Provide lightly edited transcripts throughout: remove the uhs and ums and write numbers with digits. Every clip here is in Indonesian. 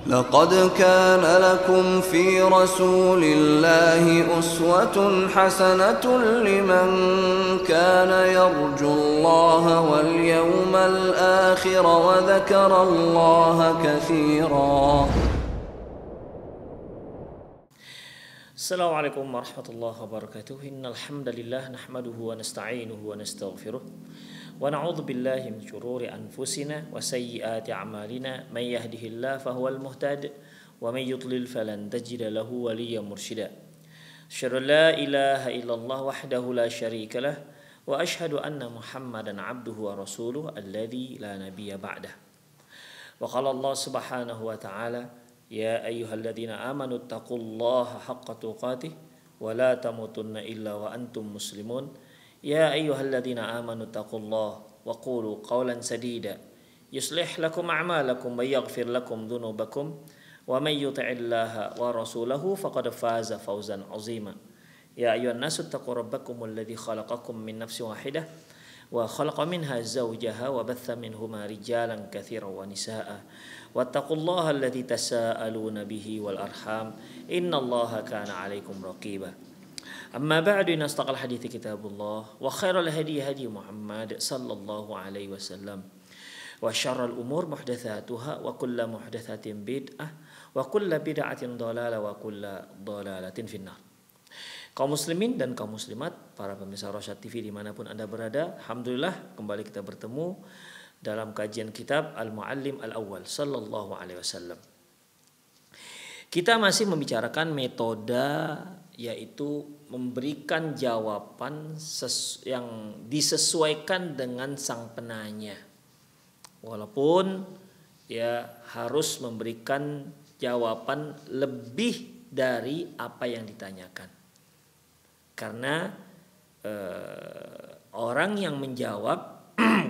لقد كان لكم في رسول الله أسوة حسنة لمن كان يرجو الله واليوم الآخر وذكر الله كثيرا. Assalamualaikum warahmatullahi wabarakatuh. Innal hamdalillah nahmaduhu wa nasta'inuhu wa nastaghfiruh wa na'udzu billahi min shururi anfusina wa sayyiati a'malina may yahdihillahu fahuwal muhtadi wa may yudlil falan tajida lahu waliyyan mursyida. Asyhadu an la ilaha illallah wahdahu la syarika lah wa asyhadu anna Muhammadan 'abduhu wa rasuluhu alladzi la nabiyya ba'dah. Wa qala Allah subhanahu wa ta'ala يا أيها الذين آمنوا اتقوا الله حق تقاته ولا تموتن إلا وأنتم مسلمون يا أيها الذين آمنوا اتقوا الله وقولوا قولا سديدا يصلح لكم أعمالكم ويغفر لكم ذنوبكم ومن يطع الله ورسوله فقد فاز فوزا عظيما يا أيها الناس اتقوا ربكم الذي خلقكم من نفس واحدة وخلق منها زوجها وبث منهما رجالا كثيرا ونساء واتقوا الله الذي تساءلون به والأرحام إن الله كان عليكم رقيبا أما بعد إن أصدق الحديث كتاب الله وخير الهدي هدي محمد صلى الله عليه وسلم وشر الأمور محدثاتها وكل محدثة بدعة وكل بدعة ضلالة وكل ضلالة في النار. Kaum muslimin dan kaum muslimat, para pemirsa Rosyad TV dimanapun Anda berada, alhamdulillah kembali kita bertemu dalam kajian kitab Al-Muallim Al-Awwal sallallahu alaihi wasallam. Kita masih membicarakan metode, yaitu memberikan jawaban yang disesuaikan dengan sang penanya. Walaupun ya harus memberikan jawaban lebih dari apa yang ditanyakan. Karena orang yang menjawab,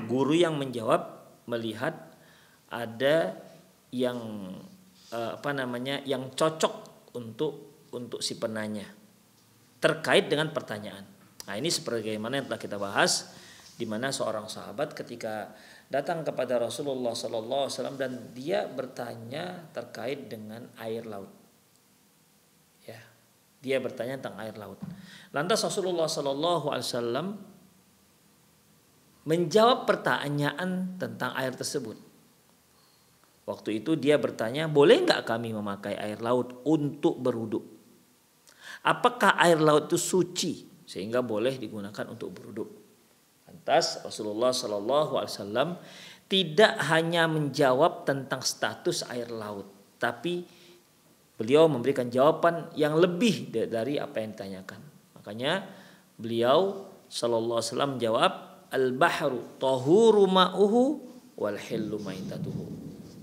guru yang menjawab melihat ada yang yang cocok untuk si penanya terkait dengan pertanyaan. Nah, ini sebagaimana yang telah kita bahas, di mana seorang sahabat ketika datang kepada Rasulullah SAW dan dia bertanya terkait dengan air laut. Ya, dia bertanya tentang air laut. Lantas Rasulullah SAW menjawab pertanyaan tentang air tersebut. Waktu itu dia bertanya, boleh nggak kami memakai air laut untuk berwudu? Apakah air laut itu suci sehingga boleh digunakan untuk berwudu? Lantas Rasulullah SAW tidak hanya menjawab tentang status air laut, tapi beliau memberikan jawaban yang lebih dari apa yang ditanyakan. Makanya beliau sallallahu alaihi wasallam menjawab, al-bahru tahuru ma'uhu wal hillu maitatuhu.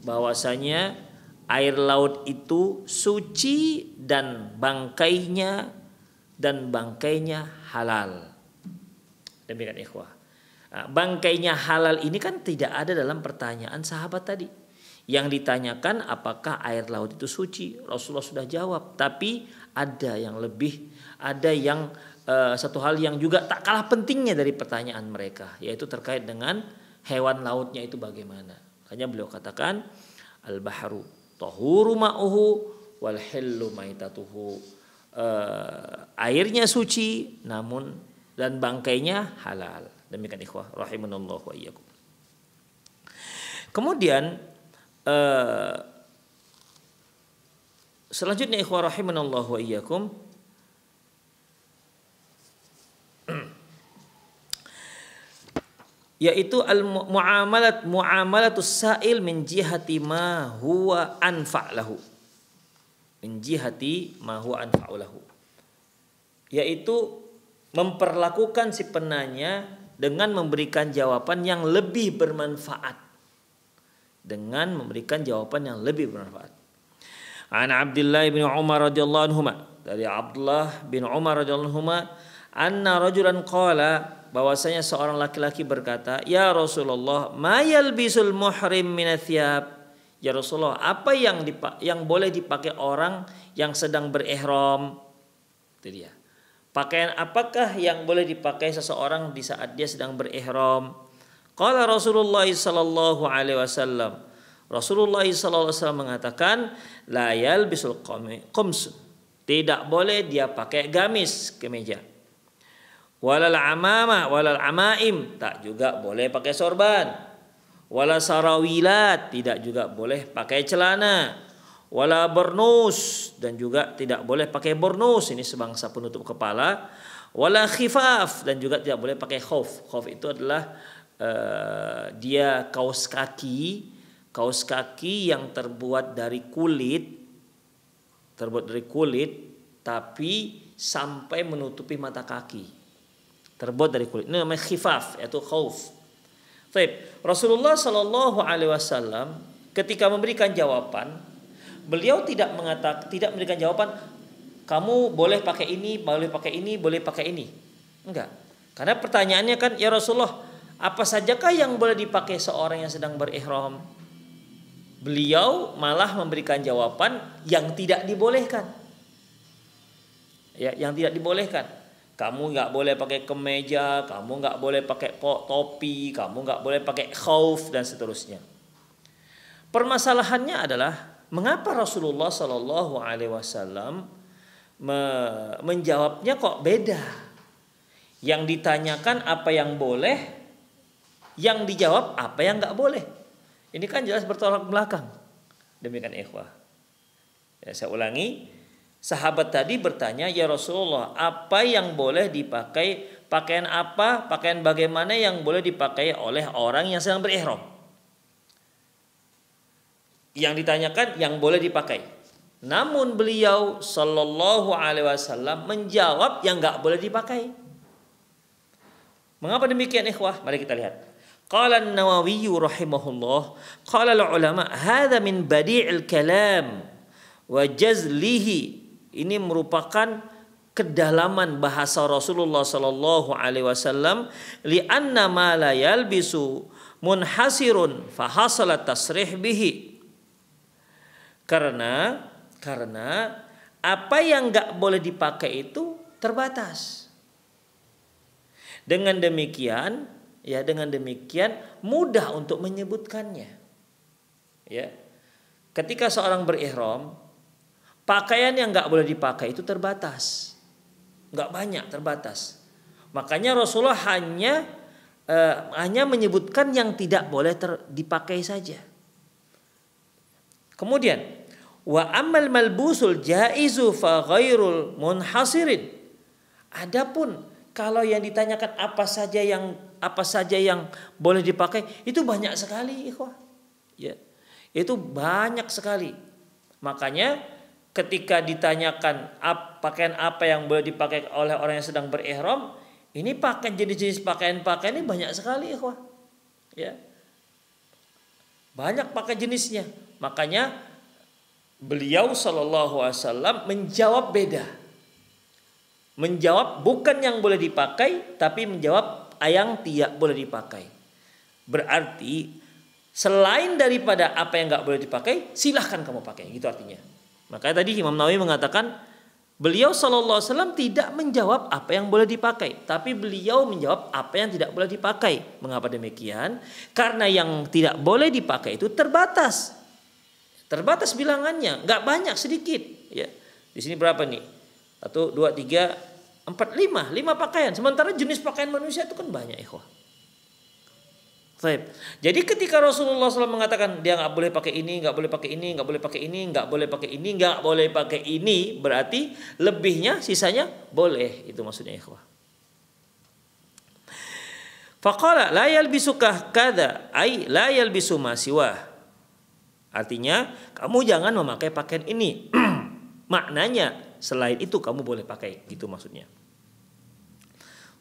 Bahwasanya air laut itu suci dan bangkainya halal. Demikian ikhwah. Bangkainya halal ini kan tidak ada dalam pertanyaan sahabat tadi. Yang ditanyakan apakah air laut itu suci, Rasulullah sudah jawab. Tapi ada yang lebih, ada yang satu hal yang juga tak kalah pentingnya dari pertanyaan mereka, yaitu terkait dengan hewan lautnya itu bagaimana. Makanya beliau katakan al-bahru tahuru ma'uhu wal hillu maitatuhu. Airnya suci namun dan bangkainya halal. Demikian ikhwah rahimanallahu wa iyyakum. Kemudian selanjutnya ikhwah rahimanallahu wa iyyakum, yaitu muamalatus sa'il min jihati ma huwa anfa' lahu. Min jihati ma huwa anfa' lahu. Yaitu memperlakukan si penanya dengan memberikan jawaban yang lebih bermanfaat. Dengan memberikan jawaban yang lebih bermanfaat. An Abdullah bin Umar radhiyallahu anhuma, dari Abdullah bin Umar radhiyallahu anhuma, anna rajulan qala, bahwasanya seorang laki-laki berkata, ya Rasulullah, ma yalbisul muhrim minathiyab. Ya Rasulullah, apa yang boleh dipakai orang yang sedang berihram? Itu dia. Pakaian apakah yang boleh dipakai seseorang di saat dia sedang berihram? Qala Rasulullah sallallahu alaihi wasallam, Rasulullah SAW mengatakan la yalbisul qums, tidak boleh dia pakai gamis kemeja. Walal amama walal amaim, tak juga boleh pakai sorban. Wala sarawilat, tidak juga boleh pakai celana. Wala burnus, dan juga tidak boleh pakai burnus, ini sebangsa penutup kepala. Wala khifaf, dan juga tidak boleh pakai khauf. Khauf itu adalah dia kaos kaki yang terbuat dari kulit, tapi sampai menutupi mata kaki, terbuat dari kulit. Ini namanya khifaf, yaitu khauf. Baik, Rasulullah Shallallahu Alaihi Wasallam ketika memberikan jawaban, beliau tidak memberikan jawaban kamu boleh pakai ini, boleh pakai ini, boleh pakai ini. Enggak. Karena pertanyaannya kan, ya Rasulullah, apa sajakah yang boleh dipakai seorang yang sedang berihram? Beliau malah memberikan jawaban yang tidak dibolehkan. Ya, yang tidak dibolehkan. Kamu nggak boleh pakai kemeja, kamu nggak boleh pakai topi, kamu nggak boleh pakai khauf dan seterusnya. Permasalahannya adalah mengapa Rasulullah Shallallahu Alaihi Wasallam menjawabnya kok beda? Yang ditanyakan apa yang boleh, yang dijawab apa yang nggak boleh. Ini kan jelas bertolak belakang. Demikian ikhwah. Ya, saya ulangi. Sahabat tadi bertanya, ya Rasulullah, apa yang boleh dipakai, pakaian apa, pakaian bagaimana yang boleh dipakai oleh orang yang sedang berihram? Yang ditanyakan yang boleh dipakai. Namun beliau Sallallahu Alaihi Wasallam menjawab yang nggak boleh dipakai. Mengapa demikian ikhwah? Mari kita lihat. Qala an-Nawawi rahimahullah, qala al-ulama, hadza min badi'il kalam wa jazlihi. Ini merupakan kedalaman bahasa Rasulullah sallallahu alaihi wasallam, li'anna ma la yalbisu munhasirun fa hasala tasrih bihi. Karena apa yang enggak boleh dipakai itu terbatas. Dengan demikian mudah untuk menyebutkannya. Ya. Ketika seorang berihram, pakaian yang nggak boleh dipakai itu terbatas, nggak banyak, terbatas. Makanya Rasulullah hanya menyebutkan yang tidak boleh dipakai saja. Kemudian wa amal malbusul jaizu fa ghairul munhasirin. Adapun kalau yang ditanyakan apa saja yang boleh dipakai, itu banyak sekali, ikhwah. Ya, itu banyak sekali. Makanya ketika ditanyakan pakaian apa yang boleh dipakai oleh orang yang sedang berihram, ini jenis-jenis pakaian ini banyak sekali, ikhwah. Ya. Banyak pakai jenisnya. Makanya beliau sallallahu alaihi wasallam menjawab beda. Menjawab bukan yang boleh dipakai, tapi menjawab yang tidak boleh dipakai. Berarti selain daripada apa yang nggak boleh dipakai, silahkan kamu pakai. Gitu artinya. Makanya tadi Imam Nawawi mengatakan beliau sallallahu alaihi wasallam tidak menjawab apa yang boleh dipakai, tapi beliau menjawab apa yang tidak boleh dipakai. Mengapa demikian? Karena yang tidak boleh dipakai itu terbatas. Terbatas bilangannya, nggak banyak, sedikit. Ya. Di sini berapa nih? 1, 2, 3, 4, 5 pakaian. Sementara jenis pakaian manusia itu kan banyak, ikhwah. Baik. Jadi ketika Rasulullah SAW mengatakan dia nggak boleh pakai ini, nggak boleh pakai ini, nggak boleh pakai ini, nggak boleh pakai ini, nggak boleh pakai ini, berarti lebihnya, sisanya boleh. Itu maksudnya, ikhwah. Faqala la yalbisukah kada, ay la yalbisu ma siwah. Artinya kamu jangan memakai pakaian ini. Maknanya selain itu kamu boleh pakai, gitu maksudnya.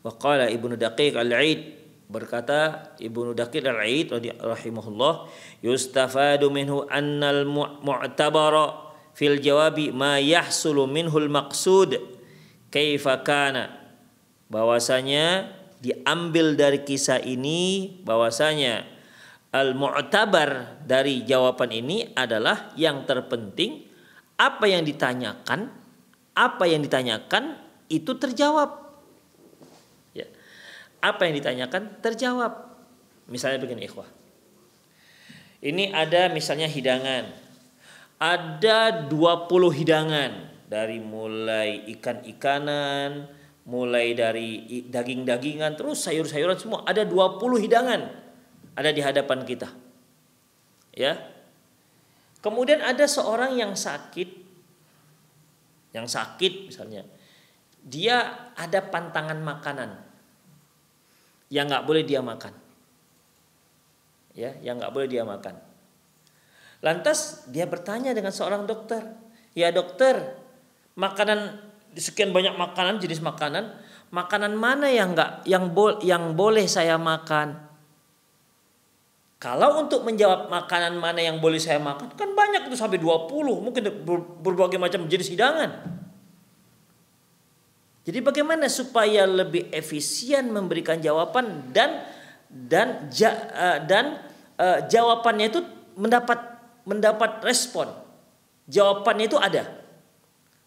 Wa qala Ibnu Daqiq al-Aid, berkata Ibnu Daqiq al-Aid rahimahullah, yustafadu minhu annal mu'tabara fil jawabi ma yahsulu minhul maqsud kaifa kana. Bahwasanya diambil dari kisah ini bahwasanya al-mu'tabar dari jawaban ini adalah yang terpenting apa yang ditanyakan itu terjawab. Ya. Apa yang ditanyakan terjawab. Misalnya begini, ikhwah. Ini ada misalnya hidangan. Ada 20 hidangan, dari mulai ikan-ikanan, mulai dari daging-dagingan, terus sayur-sayuran, semua ada 20 hidangan ada di hadapan kita. Ya. Kemudian ada seorang yang sakit misalnya. Dia ada pantangan makanan yang nggak boleh dia makan. Ya, yang nggak boleh dia makan. Lantas dia bertanya dengan seorang dokter, ya dokter, makanan sekian banyak makanan, jenis makanan mana yang boleh saya makan? Kalau untuk menjawab makanan mana yang boleh saya makan, kan banyak itu sampai 20, mungkin berbagai macam jenis hidangan. Jadi bagaimana supaya lebih efisien memberikan jawaban dan jawabannya itu mendapat respon. Jawabannya itu ada.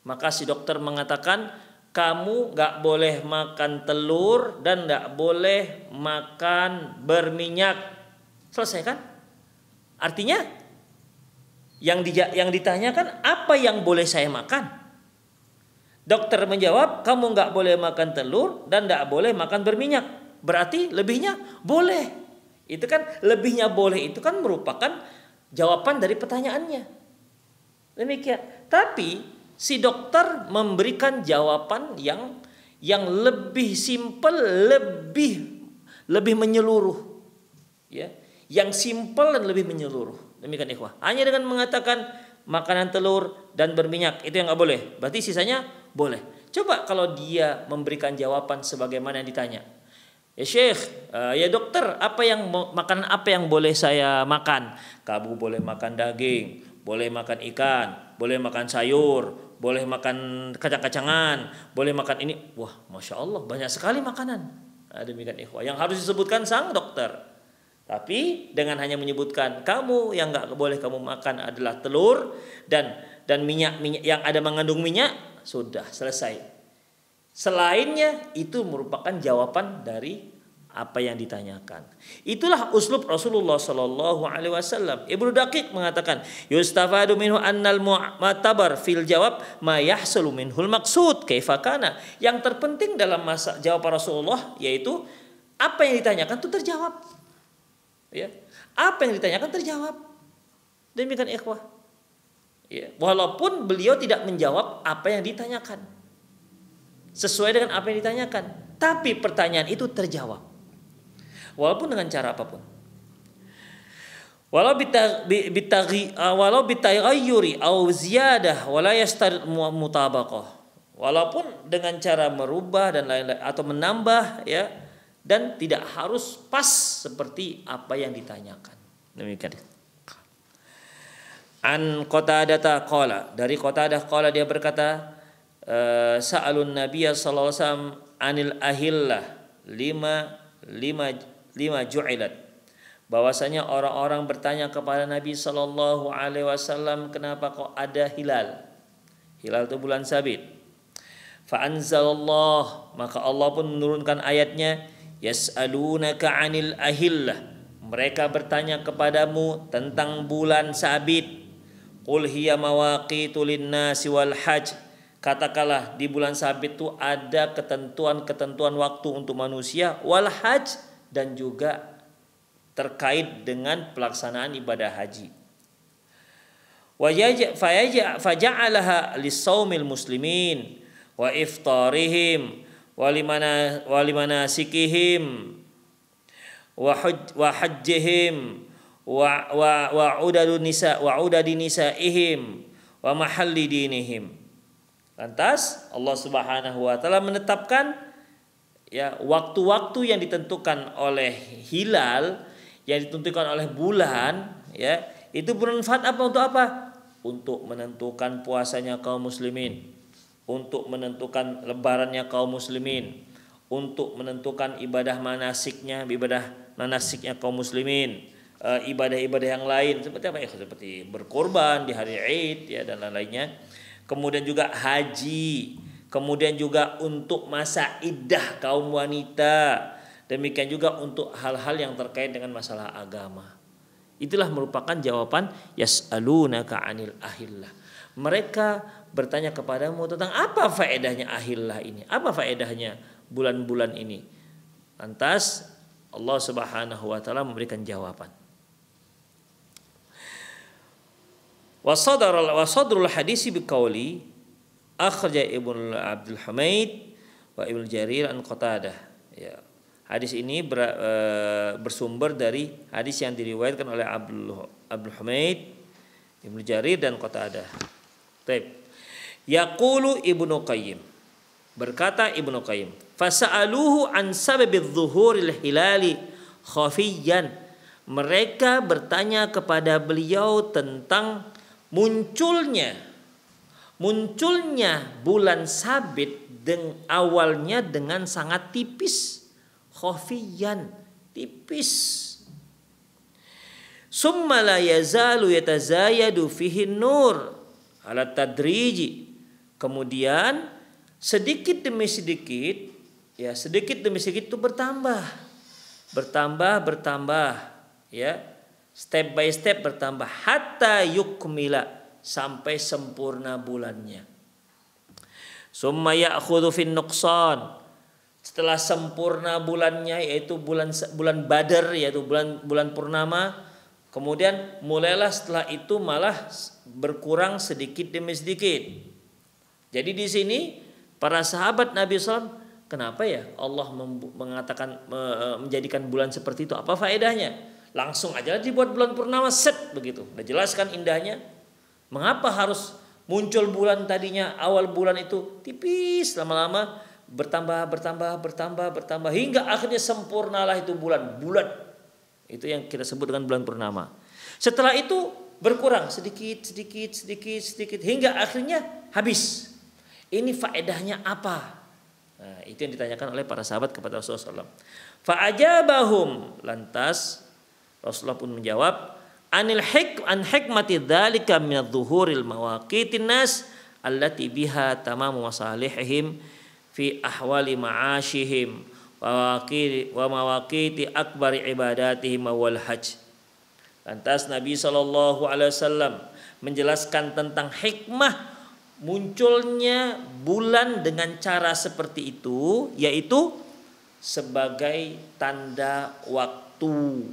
Maka si dokter mengatakan, kamu gak boleh makan telur dan gak boleh makan berminyak. Selesai kan? Artinya yang ditanyakan, apa yang boleh saya makan? Dokter menjawab, kamu gak boleh makan telur dan gak boleh makan berminyak. Berarti lebihnya boleh. Itu kan lebihnya boleh, itu kan merupakan jawaban dari pertanyaannya. Demikian. Tapi si dokter memberikan jawaban yang lebih simpel, lebih menyeluruh. Ya, yang simpel dan lebih menyeluruh. Demikian ikhwah. Hanya dengan mengatakan makanan telur dan berminyak itu yang nggak boleh. Berarti sisanya boleh. Coba kalau dia memberikan jawaban sebagaimana yang ditanya. Ya Syekh, ya dokter, makanan apa yang boleh saya makan? Kamu boleh makan daging, boleh makan ikan, boleh makan sayur, boleh makan kacang-kacangan, boleh makan ini. Wah, masya Allah, banyak sekali makanan. Demikian ikhwah. Yang harus disebutkan sang dokter. Tapi dengan hanya menyebutkan kamu yang nggak boleh kamu makan adalah telur dan minyak yang ada mengandung minyak, sudah selesai. Selainnya itu merupakan jawaban dari apa yang ditanyakan. Itulah uslub Rasulullah Sallallahu Alaihi Wasallam. Ibnu Daqiq mengatakan, yustafadu minhu annal mu'tabar fil jawab ma yahsulu minhul maqsud kaifa kana. Yang terpenting dalam masa jawaban Rasulullah yaitu apa yang ditanyakan itu terjawab. Ya, apa yang ditanyakan terjawab. Demikian ikhwah. Ya, walaupun beliau tidak menjawab apa yang ditanyakan sesuai dengan apa yang ditanyakan, tapi pertanyaan itu terjawab. Walaupun dengan cara apapun. Walau bitaghayyuri au ziyadah wala yastarid mutabaqah. Walaupun dengan cara merubah dan lain-lain atau menambah, ya, dan tidak harus pas seperti apa yang ditanyakan. Demikian. An Qatadah qala, dari Qatadah qala dia berkata, sa'alun nabiyya sallallahu alaihi wasallam anil ahillah lima ju'ilat. Bahwasanya orang-orang bertanya kepada Nabi sallallahu alaihi wasallam, kenapa kok ada hilal? Hilal itu bulan sabit. Fa anzalallah, maka Allah pun menurunkan ayatnya, yas'alunaka 'anil ahillah. Mereka bertanya kepadamu tentang bulan sabit. Qul hiya mawaqitu lin-nasi wal hajj. Katakanlah di bulan sabit itu ada ketentuan waktu untuk manusia, wal hajj, dan juga terkait dengan pelaksanaan ibadah haji. Faja'alaha lis-shaumil muslimin wa iftarihim walimanaasikihim wa hajjihim wa udadi nisaihim wa mahalli dinihim. Lantas Allah Subhanahu wa taala menetapkan, ya, waktu-waktu yang ditentukan oleh hilal, yang ditentukan oleh bulan, ya, itu bermanfaat apa untuk apa? Untuk menentukan puasanya kaum muslimin, untuk menentukan lebarannya kaum muslimin, untuk menentukan ibadah manasiknya kaum muslimin, ibadah-ibadah yang lain seperti apa? Seperti berkorban di hari Id, ya, dan lain-lainnya. Kemudian juga haji, kemudian juga untuk masa iddah kaum wanita, demikian juga untuk hal-hal yang terkait dengan masalah agama. Itulah merupakan jawaban yas'alunaka 'anil ahillah. Mereka bertanya kepadamu tentang apa faedahnya ahillah ini? Apa faedahnya bulan-bulan ini? Lantas Allah Subhanahu wa taala memberikan jawaban. Wa sadrul hadisi biqauli akhraja Ibnu Abdul Hamid wa Ibnu Jarir an Qatadah. Ya. Hadis ini bersumber dari hadis yang diriwayatkan oleh Abdul Hamid, Ibnu Jarir dan Qatadah. Baik. Yaqulu Ibnu Qayyim. Berkata Ibnu Qayyim, fasa'aluhu an sababidz zuhuril hilali khafiyan. Mereka bertanya kepada beliau tentang munculnya bulan sabit awalnya dengan sangat tipis, khafiyan, tipis. Summa la yazalu yatazayadu fihi nur ala tadriji. Kemudian sedikit demi sedikit itu bertambah, ya. Step by step bertambah hatta yukmila, sampai sempurna bulannya. Summa ya'khudhu fin nuqsan. Setelah sempurna bulannya, yaitu bulan Badar, yaitu bulan purnama, kemudian mulailah setelah itu malah berkurang sedikit demi sedikit. Jadi di sini para sahabat Nabi SAW, kenapa ya Allah mengatakan menjadikan bulan seperti itu? Apa faedahnya? Langsung aja dibuat bulan purnama set begitu. Udah jelaskan indahnya. Mengapa harus muncul bulan tadinya awal bulan itu tipis, lama-lama bertambah hingga akhirnya sempurnalah itu bulan bulat. Itu yang kita sebut dengan bulan purnama. Setelah itu berkurang sedikit hingga akhirnya habis. Ini faedahnya apa? Nah, itu yang ditanyakan oleh para sahabat kepada Rasulullah SAW. Fa'ajabahum, lantas Rasulullah pun menjawab, an hikmati dzalika min adh-dhuhuril mawaqitin nas allati biha tamamu masalihihim fi ahwali ma'ashihim wa mawaqiti akbari ibadatihim wal hajj. Lantas Nabi SAW menjelaskan tentang hikmah munculnya bulan dengan cara seperti itu, yaitu sebagai tanda waktu,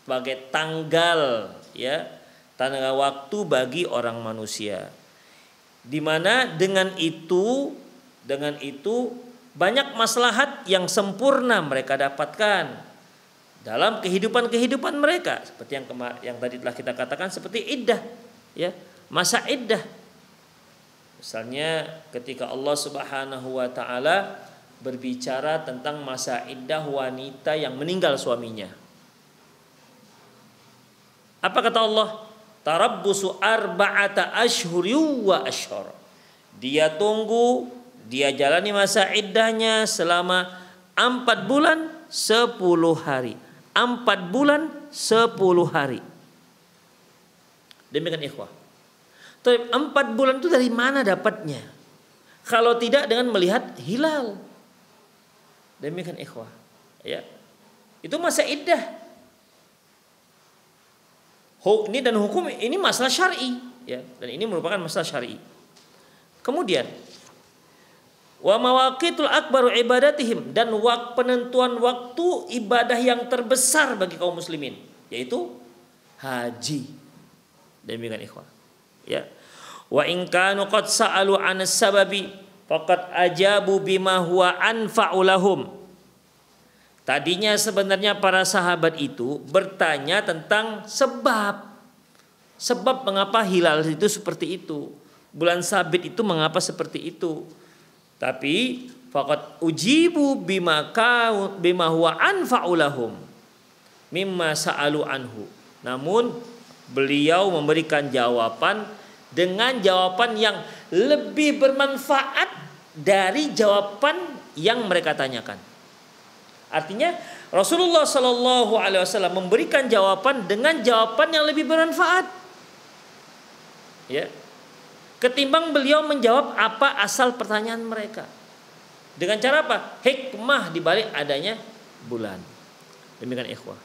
sebagai tanggal, ya, tanggal waktu bagi orang manusia. Di mana dengan itu banyak maslahat yang sempurna mereka dapatkan dalam kehidupan mereka, seperti yang tadi telah kita katakan, seperti iddah, ya, masa iddah. Misalnya ketika Allah Subhanahu wa taala berbicara tentang masa iddah wanita yang meninggal suaminya. Apa kata Allah? Tarabbusu arba'ata ashhuri wa ashhar. Dia tunggu, dia jalani masa iddahnya selama 4 bulan 10 hari. 4 bulan 10 hari. Demikian ikhwah. Tapi 4 bulan itu dari mana dapatnya? Kalau tidak dengan melihat hilal. Demikian ikhwah. Ya. Itu masa iddah. Ini dan hukum ini masalah syar'i, ya, dan ini merupakan masalah syar'i. Kemudian wa mawaqitul akbaru ibadatihim, dan penentuan waktu ibadah yang terbesar bagi kaum muslimin, yaitu haji. Demikian ikhwan, ya. Wa in kanu qad sa'alu 'anas sababi faqad ajabu bima huwa anfa'u lahum. Tadinya sebenarnya para sahabat itu bertanya tentang sebab mengapa hilal itu seperti itu, bulan sabit itu mengapa seperti itu. Tapi faqad ujibu bima huwa anfa'u lahum mimma sa'alu anhu. Namun beliau memberikan jawaban dengan jawaban yang lebih bermanfaat dari jawaban yang mereka tanyakan. Artinya Rasulullah SAW memberikan jawaban dengan jawaban yang lebih bermanfaat, ya, ketimbang beliau menjawab apa asal pertanyaan mereka. Dengan cara apa? Hikmah dibalik adanya bulan. Demikian ikhwah,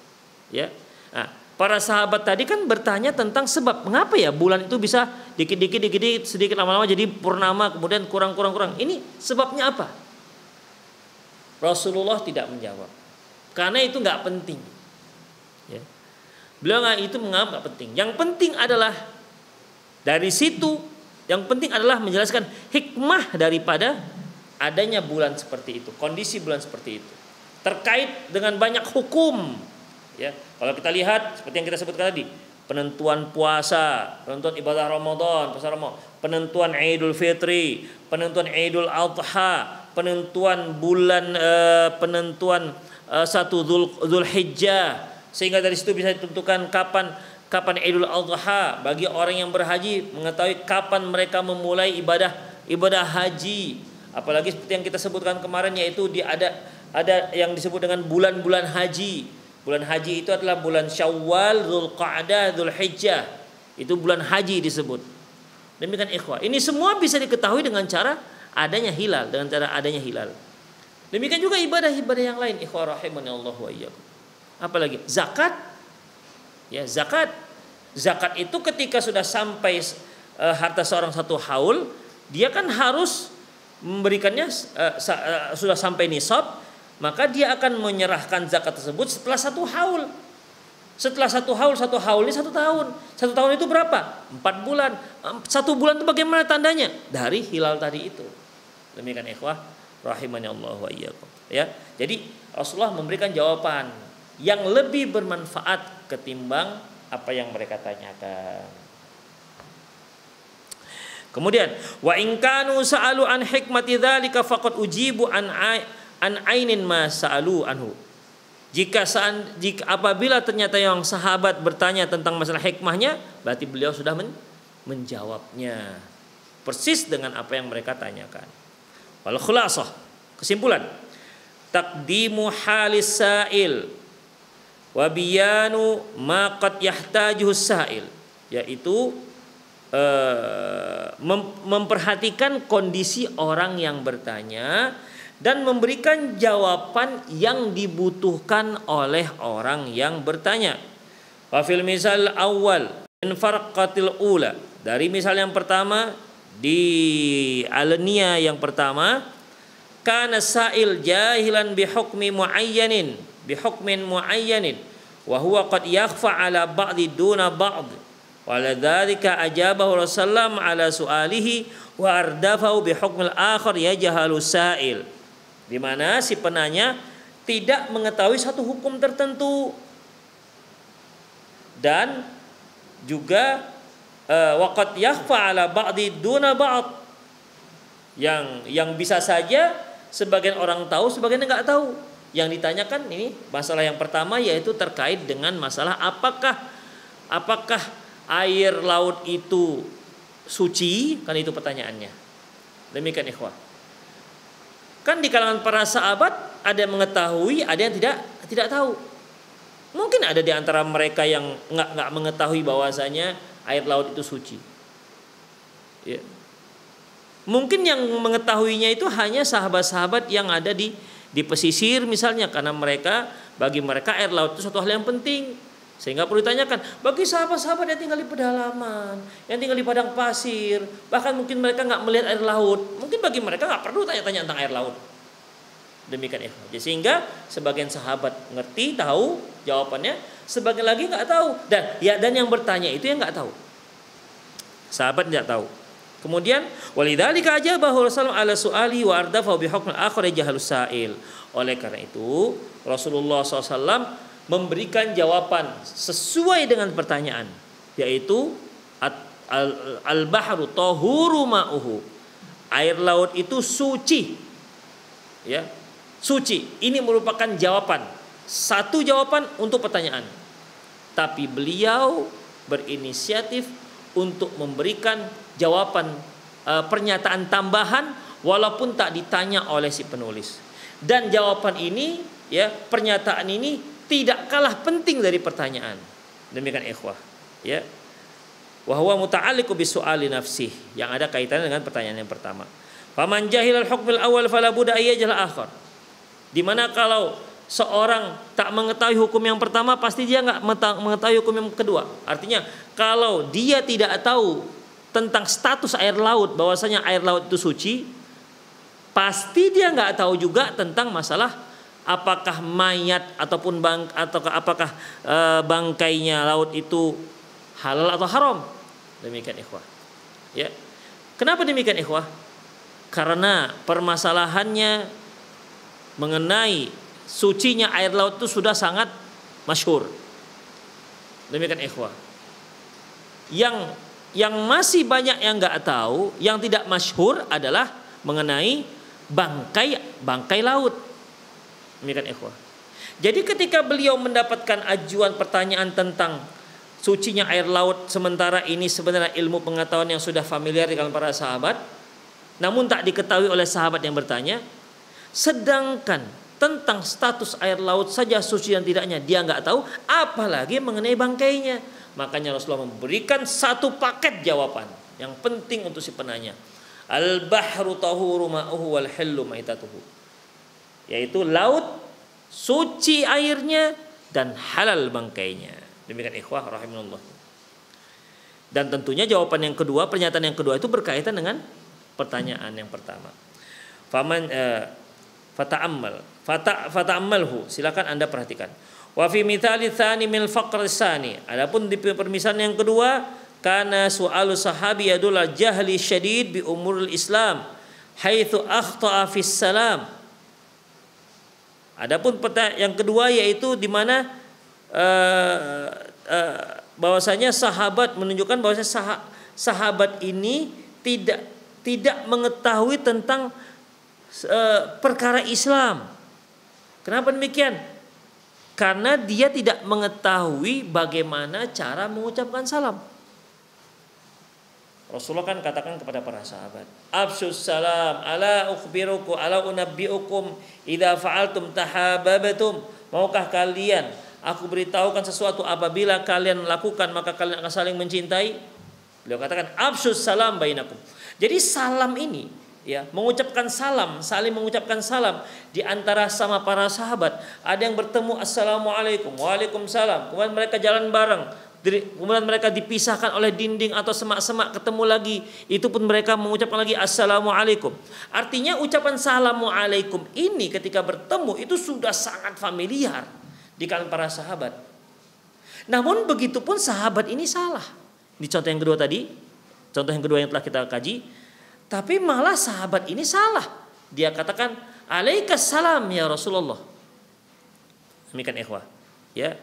ya. Nah, para sahabat tadi kan bertanya tentang sebab mengapa ya bulan itu bisa dikit-dikit sedikit lama-lama jadi purnama kemudian kurang. Ini sebabnya apa? Rasulullah tidak menjawab karena itu nggak penting. Ya. Beliau itu menganggap nggak penting. Yang penting adalah dari situ, yang penting adalah menjelaskan hikmah daripada adanya bulan seperti itu, kondisi bulan seperti itu, terkait dengan banyak hukum. Ya, kalau kita lihat seperti yang kita sebutkan tadi, penentuan puasa, penentuan ibadah Ramadan, puasa Ramadan, penentuan Idul Fitri, penentuan Idul Adha, penentuan bulan, penentuan satu Dzulhijjah, sehingga dari situ bisa ditentukan kapan Idul Adha bagi orang yang berhaji, mengetahui kapan mereka memulai ibadah haji. Apalagi seperti yang kita sebutkan kemarin, yaitu ada yang disebut dengan bulan-bulan haji. Bulan haji itu adalah bulan Syawal, Dzulqa'dah, Dzulhijjah. Itu bulan haji disebut. Demikian ikhwah. Ini semua bisa diketahui dengan cara adanya hilal, Demikian juga ibadah-ibadah yang lain, ikhwah rahimani Allah wa iyyakum. Apalagi zakat. Ya, zakat itu ketika sudah sampai harta seorang satu haul, dia kan harus memberikannya sudah sampai nisab, maka dia akan menyerahkan zakat tersebut setelah satu haul. Setelah satu haul ini 1 tahun. 1 tahun itu berapa? 4 bulan. 1 bulan itu bagaimana tandanya? Dari hilal tadi itu. Demikian ikhwah rahimani Allah wa iyyakum. Ya. Jadi Rasulullah memberikan jawaban yang lebih bermanfaat ketimbang apa yang mereka tanyakan. Kemudian wa in kanu sa'alu an hikmati dzalika faqad ujibu an ainin ma sa'alu anhu. Jika apabila ternyata yang sahabat bertanya tentang masalah hikmahnya, berarti beliau sudah menjawabnya persis dengan apa yang mereka tanyakan. Wal khulasah, kesimpulan, taqdimu halis sa'il wa biyanu ma qad yahtajuhu sa'il, yaitu memperhatikan kondisi orang yang bertanya dan memberikan jawaban yang dibutuhkan oleh orang yang bertanya. Wa fil misal awal min farqatil ula, dari misal yang pertama di alania yang pertama, kana sa'il jahilan bihukmin muayyanin wa huwa qad yakhfa ala ba'di duna ba'd. Waladzalika ajabahu Rasulullah ala su'alihi wa ardafahu bihukmil akhar yajhalu sa'il. Di mana si penanya tidak mengetahui satu hukum tertentu dan juga waqad yakhfa ala ba'di duna ba'd, yang bisa saja sebagian orang tahu, sebagian enggak tahu. Yang ditanyakan ini masalah yang pertama, yaitu terkait dengan masalah apakah air laut itu suci, kan itu pertanyaannya. Demikian ikhwah. Kan di kalangan para sahabat ada yang mengetahui, ada yang tidak tahu. Mungkin ada di antara mereka yang enggak mengetahui bahwasanya air laut itu suci. Ya. Mungkin yang mengetahuinya itu hanya sahabat-sahabat yang ada di pesisir misalnya, karena bagi mereka air laut itu suatu hal yang penting. Sehingga perlu ditanyakan bagi sahabat-sahabat yang tinggal di pedalaman, yang tinggal di padang pasir, bahkan mungkin mereka nggak melihat air laut, mungkin bagi mereka nggak perlu tanya-tanya tentang air laut. Demikian ikhwan. Sehingga sebagian sahabat ngerti, tahu jawabannya, sebagian lagi nggak tahu. Dan yang bertanya itu yang nggak tahu. Sahabat tidak tahu. Kemudian walidzalika ajabahu Rasulullah ala su'ali wa ardafa bi hukmil akhir jahalus sa'il. Oleh karena itu Rasulullah SAW memberikan jawaban sesuai dengan pertanyaan, yaitu al-bahru tahuru ma'uhu, air laut itu suci. Ya, suci. Ini merupakan jawaban, satu jawaban untuk pertanyaan. Tapi beliau berinisiatif untuk memberikan jawaban, pernyataan tambahan walaupun tak ditanya oleh si penulis. Dan jawaban ini, ya, pernyataan ini tidak kalah penting dari pertanyaan. Demikian ikhwah, ya. Wa huwa muta'alliqu bi su'ali nafsih, yang ada kaitannya dengan pertanyaan yang pertama. Faman jahilal hukmil awal fala budda ayyajhal akhar. Di mana kalau seorang tak mengetahui hukum yang pertama, pasti dia nggak mengetahui hukum yang kedua. Artinya kalau dia tidak tahu tentang status air laut, bahwasanya air laut itu suci, pasti dia nggak tahu juga tentang masalah apakah mayat ataupun apakah bangkainya laut itu halal atau haram. Demikian ikhwah. Ya. Kenapa demikian ikhwah? Karena permasalahannya mengenai sucinya air laut itu sudah sangat masyhur. Demikian ikhwah. Yang masih banyak yang nggak tahu, yang tidak masyhur adalah mengenai bangkai laut. Demikian ikhwah. Jadi ketika beliau mendapatkan ajuan pertanyaan tentang sucinya air laut, sementara ini sebenarnya ilmu pengetahuan yang sudah familiar di kalangan para sahabat, namun tak diketahui oleh sahabat yang bertanya, sedangkan tentang status air laut saja suci dan tidaknya dia nggak tahu, apalagi mengenai bangkainya. Makanya Rasulullah memberikan satu paket jawaban yang penting untuk si penanya. Al-bahru tahuru ma'uhu wal hillu maitatuhu. Yaitu laut suci airnya dan halal bangkainya. Demikian ikhwah rahimahullah. Dan tentunya jawaban yang kedua, pernyataan yang kedua itu berkaitan dengan pertanyaan yang pertama. Fata'ammalhu, silakan Anda perhatikan. Wa fi mithali tsani min faqr tsani. Adapun di permisalan yang kedua, kana su'alu sahabi yadul jahli syadid bi umuril Islam haitsu akhta'a fis salam. Adapun yang kedua yaitu di mana bahwasanya sahabat menunjukkan bahwasanya sahabat ini tidak mengetahui tentang perkara Islam. Kenapa demikian? Karena dia tidak mengetahui bagaimana cara mengucapkan salam. Rasulullah kan katakan kepada para sahabat, "Afshus salam, ala ukhbirukum, ala unabbiukum idza fa'altum tahabbabtum." Maukah kalian aku beritahukan sesuatu, apabila kalian lakukan maka kalian akan saling mencintai? Beliau katakan, "Afshus salam bainakum." Jadi salam ini, ya, mengucapkan salam, saling mengucapkan salam di antara sama para sahabat. Ada yang bertemu assalamualaikum, waalaikumsalam, kemudian mereka jalan bareng, kemudian mereka dipisahkan oleh dinding atau semak-semak, ketemu lagi, itu pun mereka mengucapkan lagi assalamualaikum. Artinya ucapan assalamualaikum ini ketika bertemu itu sudah sangat familiar di kalangan para sahabat. Namun begitu pun sahabat ini salah. Di contoh yang kedua tadi, contoh yang kedua yang telah kita kaji, tapi malah sahabat ini salah. Dia katakan, "Alaikas salam ya Rasulullah." Demikian ikhwah. Ya.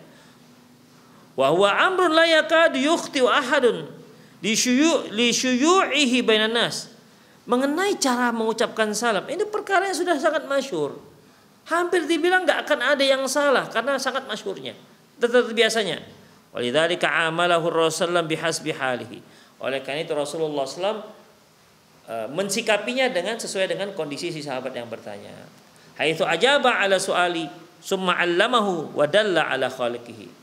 Wa huwa amrun la yakadu yukhti ahadun li syuyu'ihi bainan nas. Mengenai cara mengucapkan salam, ini perkara yang sudah sangat masyhur. Hampir dibilang enggak akan ada yang salah karena sangat masyhurnya. Tetap biasanya. Walidzalika amalahu Rasulullah bihasbi halihi. Oleh karena itu Rasulullah SAW mensikapinya sesuai dengan kondisi si sahabat yang bertanya. Haitsu ajaba ala suali summa 'allamahu wa dalla ala khaliqihi.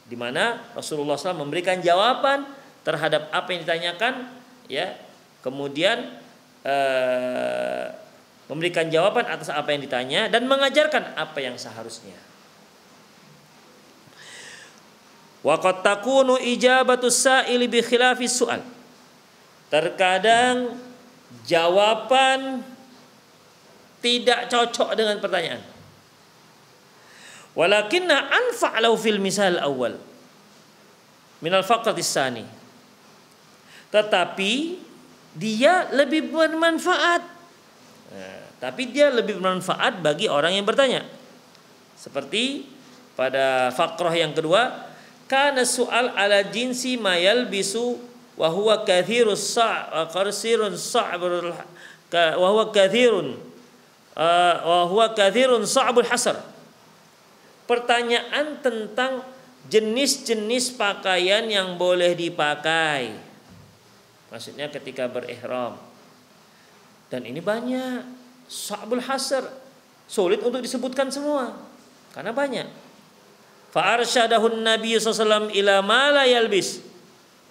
Di mana Rasulullah SAW memberikan jawaban terhadap apa yang ditanyakan, ya, kemudian memberikan jawaban atas apa yang ditanya dan mengajarkan apa yang seharusnya. Wa qad takunu ijabatus sa'ili bi khilafis su'al. Terkadang jawaban tidak cocok dengan pertanyaan. Walakinna anfa'lahu fil misal awal minal faqratis tsani. Tetapi dia lebih bermanfaat. Tapi dia lebih bermanfaat bagi orang yang bertanya. Seperti pada faqrah yang kedua, kana su'al ala jinsi ma yalbisu wa huwa kathirus qarsirun sa'bul wa huwa kathirun sa'bul hasar. Pertanyaan tentang jenis-jenis pakaian yang boleh dipakai. Maksudnya ketika berihram. Dan ini banyak. Sa'bul hasar. Sulit untuk disebutkan semua. Karena banyak. Fa'arsyadahun Nabi SAW ila ma la yalbis.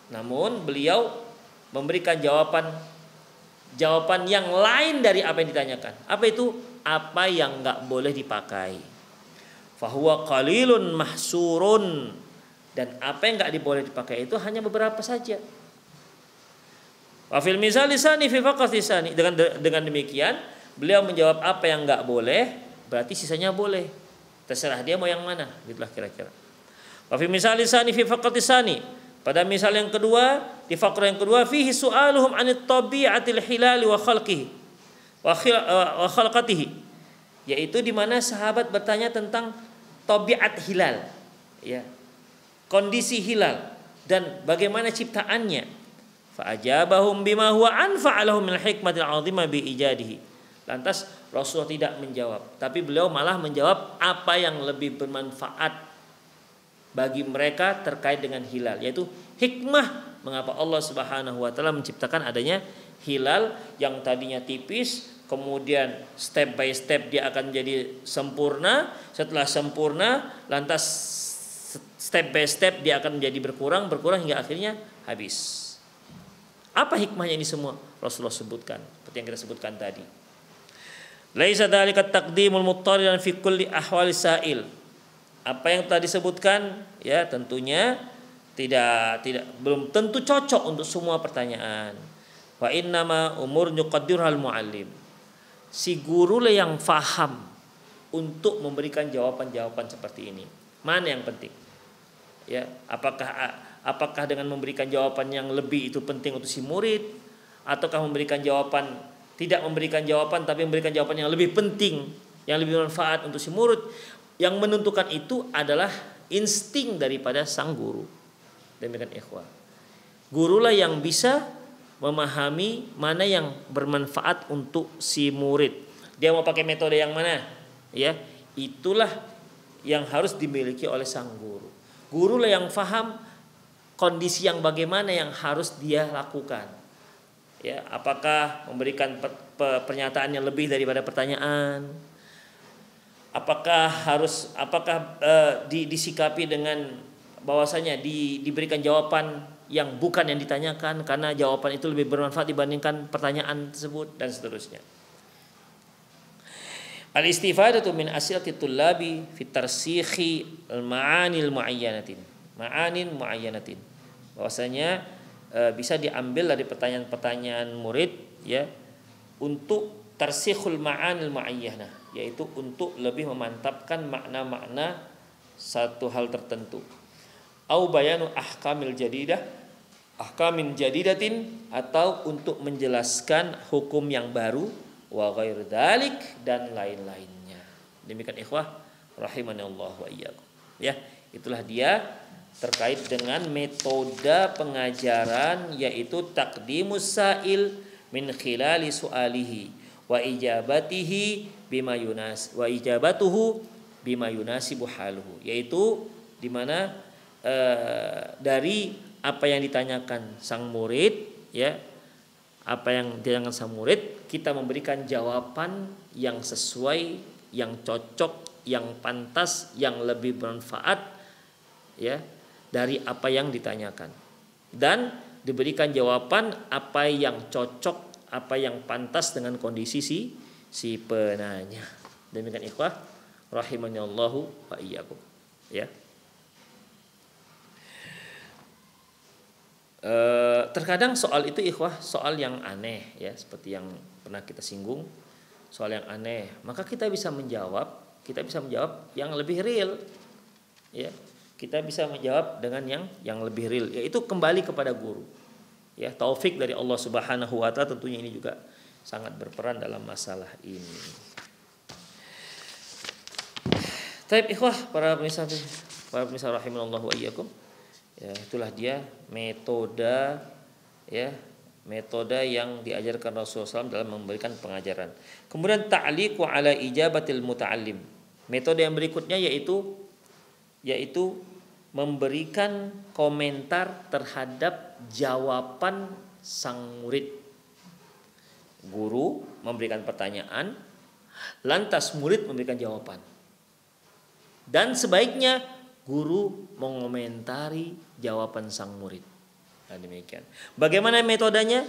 Namun beliau memberikan jawaban yang lain dari apa yang ditanyakan. Apa itu? Apa yang enggak boleh dipakai. fahuwa qalilun mahsurun, dan apa yang enggak diboleh dipakai itu hanya beberapa saja. Wa fil misal lisani fi faqat lisani, dengan demikian beliau menjawab apa yang enggak boleh, berarti sisanya boleh. Terserah dia mau yang mana, gitulah kira-kira. Wa fi misal lisani fi faqat lisani, pada misal yang kedua, di faqrah yang kedua, fihi su'aluhum 'anit tabi'atil hilal wa khalqihi wa khalqatihi, yaitu di mana sahabat bertanya tentang tabiat hilal, ya, kondisi hilal dan bagaimana ciptaannya. Fa ajabahum bima huwa anfa' lahum min hikmatil 'azimah bi ijadihi. Lantas Rasulullah tidak menjawab, tapi beliau malah menjawab apa yang lebih bermanfaat bagi mereka terkait dengan hilal, yaitu hikmah mengapa Allah Subhanahu wa taala menciptakan adanya hilal yang tadinya tipis, kemudian step by step dia akan jadi sempurna, setelah sempurna lantas step by step dia akan menjadi berkurang hingga akhirnya habis. Apa hikmahnya ini semua? Rasulullah sebutkan seperti yang kita sebutkan tadi. Laisa dzalika taqdimul muttaridan fi kulli ahwali sa'il. Apa yang tadi disebutkan ya tentunya belum tentu cocok untuk semua pertanyaan. Wa innama umur yuqaddiruhal muallim. Si guru lah yang faham untuk memberikan jawaban-jawaban seperti ini. Mana yang penting? Ya, apakah dengan memberikan jawaban yang lebih itu penting untuk si murid, ataukah tidak memberikan jawaban tapi memberikan jawaban yang lebih penting, yang lebih bermanfaat untuk si murid? Yang menentukan itu adalah insting daripada sang guru. Demikian ikhwah. Gurulah yang bisa memahami mana yang bermanfaat untuk si murid. Dia mau pakai metode yang mana? Ya, itulah yang harus dimiliki oleh sang guru. Gurulah yang faham kondisi yang bagaimana yang harus dia lakukan. Ya, apakah memberikan pernyataan yang lebih daripada pertanyaan? Apakah disikapi dengan bahwasanya diberikan jawaban yang bukan yang ditanyakan karena jawaban itu lebih bermanfaat dibandingkan pertanyaan tersebut, dan seterusnya. Al-istifadatu min as'ilatit tullabi fi tarsikhi al-ma'anil muayyanatin. Ma'anin muayyanatin. Bahwasanya bisa diambil dari pertanyaan-pertanyaan murid ya untuk tarsikhul ma'anil muayyanah, yaitu untuk lebih memantapkan makna-makna satu hal tertentu. Au bayanu ahkamin jadidatin, atau untuk menjelaskan hukum yang baru, wa ghairu dzalik, dan lain-lainnya. Demikian ikhwah rahimanallah wa iyyakum. Ya, itulah dia terkait dengan metode pengajaran, yaitu taqdimus sa'il min khilali su'alihi wa ijabatuhu bima yunasibu haluhu, yaitu di mana dari apa yang ditanyakan sang murid, ya, apa yang ditanyakan sang murid, kita memberikan jawaban yang sesuai, yang cocok, yang pantas, yang lebih bermanfaat, ya, dari apa yang ditanyakan, dan diberikan jawaban apa yang cocok, apa yang pantas dengan kondisi si penanya. Demikian ikhwah rahimanallahu wa iyyakum. Ya. Terkadang soal itu ikhwah soal yang aneh, ya, seperti yang pernah kita singgung, soal yang aneh, maka kita bisa menjawab yang lebih real, ya, kita bisa menjawab dengan yang lebih real, yaitu kembali kepada guru, ya, taufik dari Allah Subhanahu wa taala tentunya ini juga sangat berperan dalam masalah ini. Taib ikhwah para pemirsa rahimanallahu wa iyyakum. Ya, itulah dia metode yang diajarkan Rasulullah SAW dalam memberikan pengajaran. Kemudian ta'liqu ala ijabatil muta'allim. Metode yang berikutnya yaitu memberikan komentar terhadap jawaban sang murid. Guru memberikan pertanyaan, lantas murid memberikan jawaban. Dan sebaiknya guru mengomentari jawaban sang murid. Nah, demikian. Bagaimana metodenya?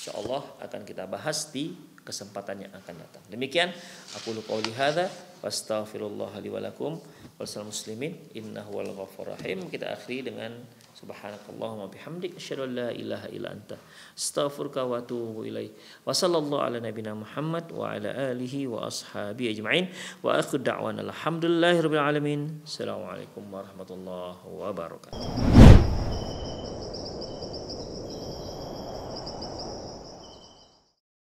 Insyaallah akan kita bahas di kesempatan yang akan datang. Demikian aku qouli hadza wastaghfirullah li wa lakum wal muslimin innahu wal ghafurur rahim. Kita akhiri dengan subhanakallahumma bihamdik asyhadu an la ilaha illa anta astaghfiruka wa atubu ilaik. Wa sallallahu ala nabiyyina Muhammad wa ala alihi wa ashabihi ajma'in wa akhiru da'wana alhamdulillahirabbil alamin. Assalamualaikum warahmatullahi wabarakatuh.